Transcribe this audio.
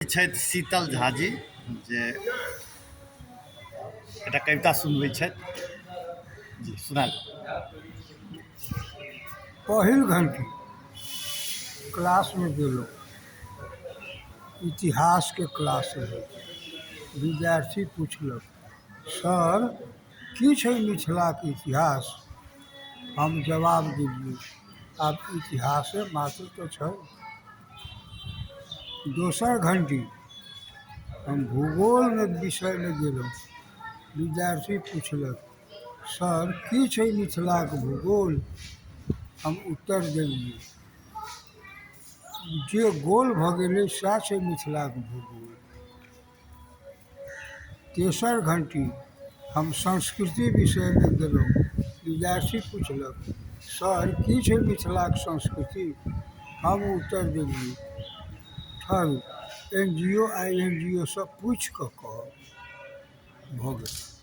छथि शीतल झा जी जे एकटा कविता सुनबै छथि जी सुनाल। पहिल घंटी क्लास में गेलहुँ, इतिहास के क्लास रहे। विद्यार्थी पूछलक, सर की छै मिथिला के इतिहास? हम जवाब देलियै, आब इतिहासे मात्र तो छै। दोसर घंटी हम भूगोल में विषय में गेलहुँ। विद्यार्थी पूछलक, सर की छै मिथिला के भूगोल? हम उत्तर देलियै, जे गोल भऽ गेलै सएह छै मिथिला के भूगोल। तेसर घंटी हम संस्कृति विषय में गेलहुँ। विद्यार्थी पूछलक, सर की छै मिथिला के संस्कृति? हम उत्तर देलियै, ठरू NGO INGO सब पूछि कऽ कहब। भऽ गेल।